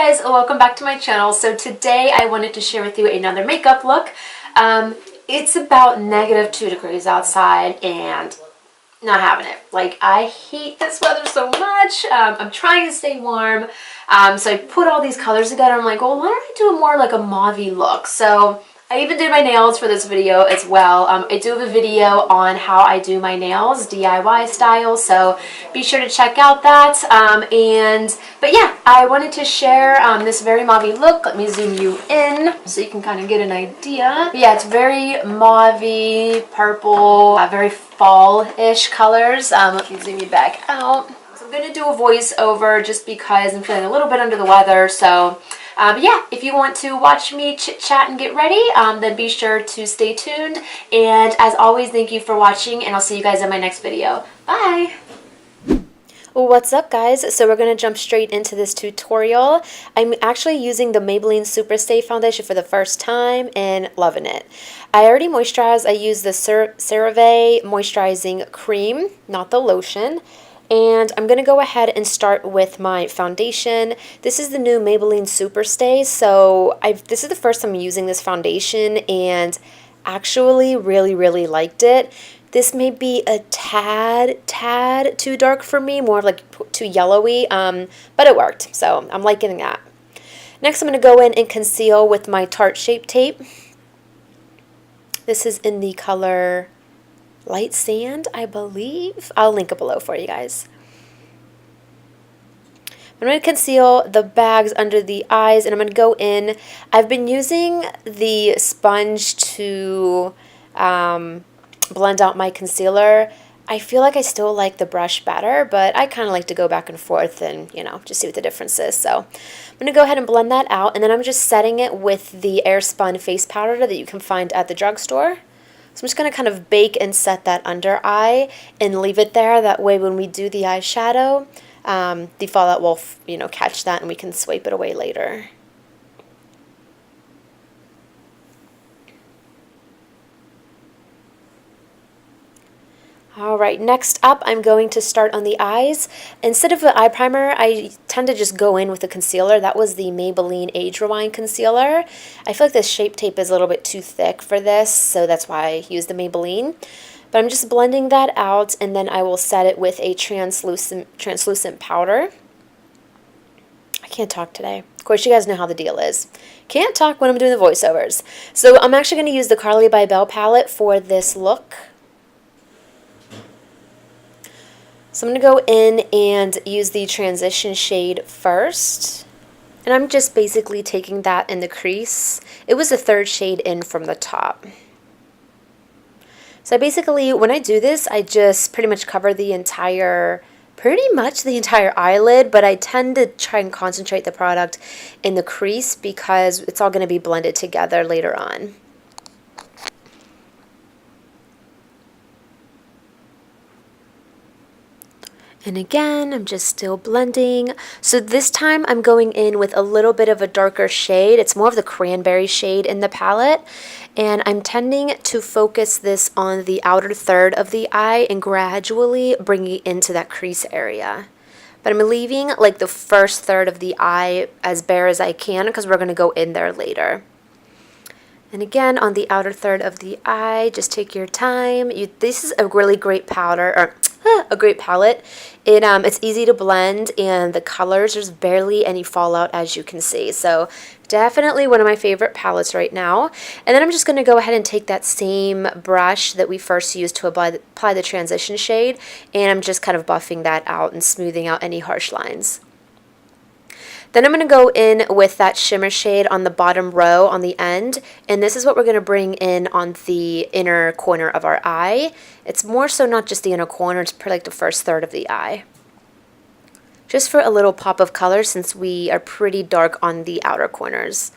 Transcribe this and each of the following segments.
guys, welcome back to my channel. So today I wanted to share with you another makeup look. It's about -2 degrees outside and not having it. Like, I hate this weather so much. I'm trying to stay warm. So I put all these colors together. I'm like, well, why don't I do more like a mauve look? So I even did my nails for this video as well. I do have a video on how I do my nails, DIY style, so be sure to check out that. But yeah, I wanted to share this very mauve look. Let me zoom you in so you can kind of get an idea. But yeah, it's very mauve, purple, very fall-ish colors. Let me zoom you back out. So I'm going to do a voiceover just because I'm feeling a little bit under the weather, so but yeah, if you want to watch me chit chat and get ready, then be sure to stay tuned. And as always, thank you for watching, and I'll see you guys in my next video. Bye! Well, what's up, guys? So we're going to jump straight into this tutorial. I'm actually using the Maybelline Superstay foundation for the first time and loving it. I already moisturized. I used the CeraVe moisturizing cream, not the lotion. And I'm going to go ahead and start with my foundation. This is the new Maybelline Superstay. So this is the first time I'm using this foundation and actually really liked it. This may be a tad too dark for me, more like too yellowy, but it worked. So I'm liking that. Next, I'm going to go in and conceal with my Tarte Shape Tape. This is in the color Light Sand, I believe. I'll link it below for you guys. I'm going to conceal the bags under the eyes, and I'm going to go in. I've been using the sponge to blend out my concealer. I feel like I still like the brush better, but I kind of like to go back and forth and, you know, just see what the difference is. So I'm going to go ahead and blend that out, and then I'm just setting it with the Airspun face powder that you can find at the drugstore. So I'm just going to kind of bake and set that under eye and leave it there. That way when we do the eyeshadow, the fallout will, you know, catch that and we can swipe it away later. Alright, next up I'm going to start on the eyes. Instead of an eye primer, I tend to just go in with a concealer. That was the Maybelline Age Rewind Concealer. I feel like this Shape Tape is a little bit too thick for this, so that's why I use the Maybelline. But I'm just blending that out, and then I will set it with a translucent powder. I can't talk today. Of course, you guys know how the deal is. Can't talk when I'm doing the voiceovers. So I'm actually going to use the Carli Bybel palette for this look. So I'm going to go in and use the transition shade first. And I'm just basically taking that in the crease. It was the third shade in from the top. So basically, when I do this, I just pretty much cover pretty much the entire eyelid, but I tend to try and concentrate the product in the crease because it's all going to be blended together later on. And again, I'm just still blending. So this time I'm going in with a little bit of a darker shade. It's more of the cranberry shade in the palette. And I'm tending to focus this on the outer third of the eye and gradually bring it into that crease area. But I'm leaving like the first third of the eye as bare as I can because we're going to go in there later. And again, on the outer third of the eye, just take your time. This is a really great powder, or a great palette. It's easy to blend, and the colors, there's barely any fallout, as you can see. So definitely one of my favorite palettes right now. And then I'm just going to go ahead and take that same brush that we first used to apply the transition shade, and I'm just kind of buffing that out and smoothing out any harsh lines. Then I'm going to go in with that shimmer shade on the bottom row on the end, and this is what we're going to bring in on the inner corner of our eye. It's more so not just the inner corner, it's pretty like the first third of the eye. Just for a little pop of color since we are pretty dark on the outer corners.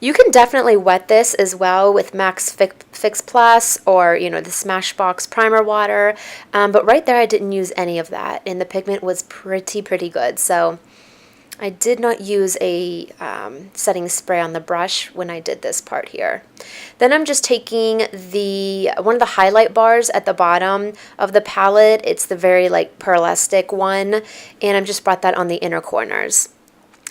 You can definitely wet this as well with Max Fix Plus or, you know, the Smashbox primer water, but right there I didn't use any of that, and the pigment was pretty good. So I did not use a setting spray on the brush when I did this part here. Then I'm just taking one of the highlight bars at the bottom of the palette. It's the very like pearlistic one, and I've just brought that on the inner corners.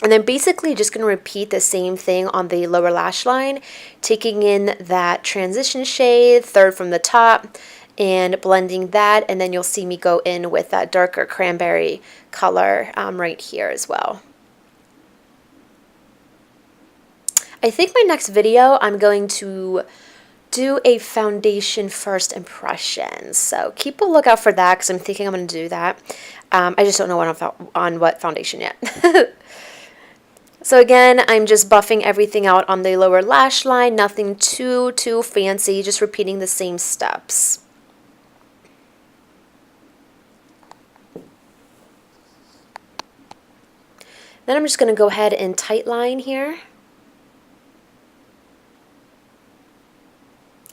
And then basically just going to repeat the same thing on the lower lash line, taking in that transition shade, third from the top, and blending that. And then you'll see me go in with that darker cranberry color right here as well. I think my next video, I'm going to do a foundation first impression. So keep a lookout for that because I'm thinking I'm going to do that. I just don't know on what foundation yet. So again, I'm just buffing everything out on the lower lash line. Nothing too fancy, just repeating the same steps. Then I'm just going to go ahead and tight line here.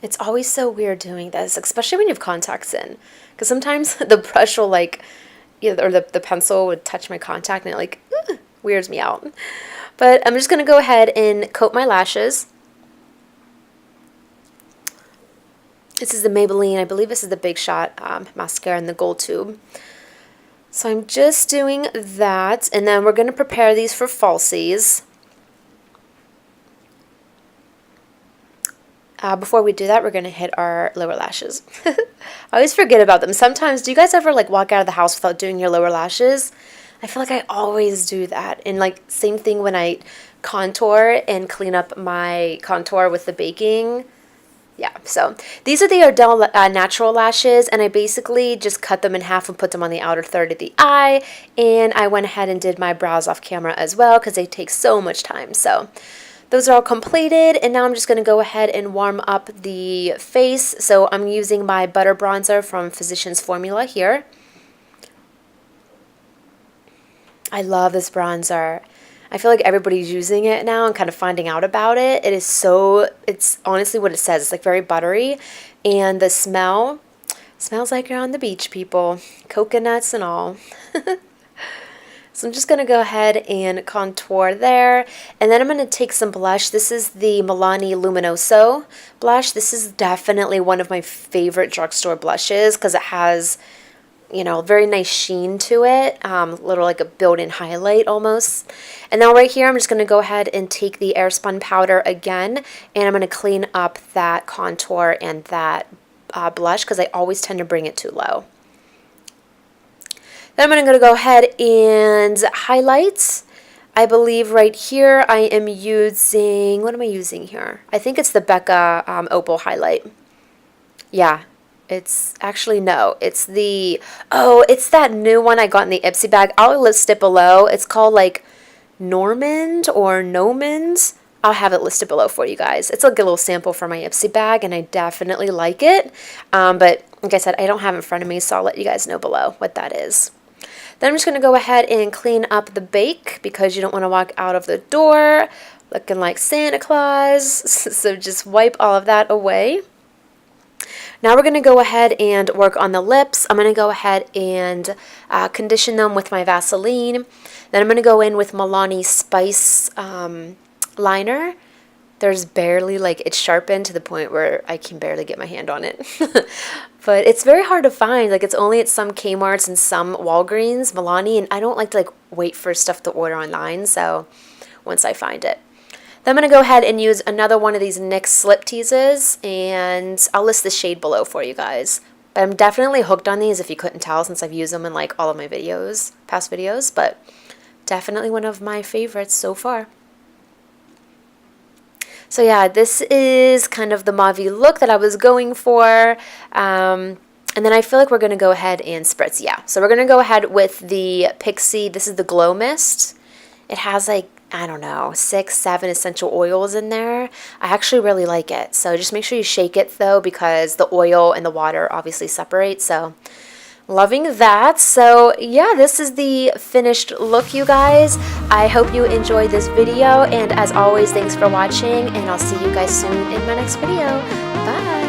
It's always so weird doing this, especially when you have contacts in. Because sometimes the brush will like, or the pencil would touch my contact and it like weirds me out. But I'm just going to go ahead and coat my lashes. This is the Maybelline, I believe this is the Big Shot mascara in the gold tube. So I'm just doing that, and then we're going to prepare these for falsies. Before we do that, we're going to hit our lower lashes. I always forget about them. Sometimes, do you guys ever like walk out of the house without doing your lower lashes? I feel like I always do that. And like same thing when I contour and clean up my contour with the baking. Yeah, so these are the Ardell natural lashes, and I basically just cut them in half and put them on the outer third of the eye. And I went ahead and did my brows off camera as well because they take so much time. So those are all completed, and now I'm just going to go ahead and warm up the face. So I'm using my Butter Bronzer from Physicians Formula here. I love this bronzer. I feel like everybody's using it now and kind of finding out about it. It is so, it's honestly what it says. It's like very buttery, and the smell smells like you're on the beach, people. Coconuts and all. So I'm just going to go ahead and contour there. And then I'm going to take some blush. This is the Milani Luminoso blush. This is definitely one of my favorite drugstore blushes because it has, you know, very nice sheen to it. Little like a built-in highlight almost. And now right here, I'm just going to go ahead and take the Airspun powder again. And I'm going to clean up that contour and that blush because I always tend to bring it too low. Then I'm going to go ahead and highlight. I believe right here I am using, what am I using here? I think it's the Becca Opal highlight. Yeah, it's actually, no, it's the, oh, it's that new one I got in the Ipsy bag. I'll list it below. It's called like Normand or Nomad. I'll have it listed below for you guys. It's like a little sample for my Ipsy bag, and I definitely like it. But like I said, I don't have it in front of me, so I'll let you guys know below what that is. Then I'm just going to go ahead and clean up the bake because you don't want to walk out of the door looking like Santa Claus. So just wipe all of that away. Now we're going to go ahead and work on the lips. I'm going to go ahead and condition them with my Vaseline. Then I'm going to go in with Milani Spice liner. There's barely, like, it's sharpened to the point where I can barely get my hand on it. But it's very hard to find. Like, it's only at some Kmart's and some Walgreens, Milani, and I don't like to, like, wait for stuff to order online, so once I find it. Then I'm going to go ahead and use another one of these NYX Slipteases, and I'll list the shade below for you guys. But I'm definitely hooked on these, if you couldn't tell, since I've used them in, like, all of my videos, past videos, but definitely one of my favorites so far. So yeah, this is kind of the mauve look that I was going for. And then I feel like we're going to go ahead and spritz. Yeah, so we're going to go ahead with the Pixi. This is the Glow Mist. It has like, I don't know, 6, 7 essential oils in there. I actually really like it. So just make sure you shake it though, because the oil and the water obviously separate. So loving that. So yeah, this is the finished look, you guys. I hope you enjoyed this video, and as always, thanks for watching, and I'll see you guys soon in my next video. Bye.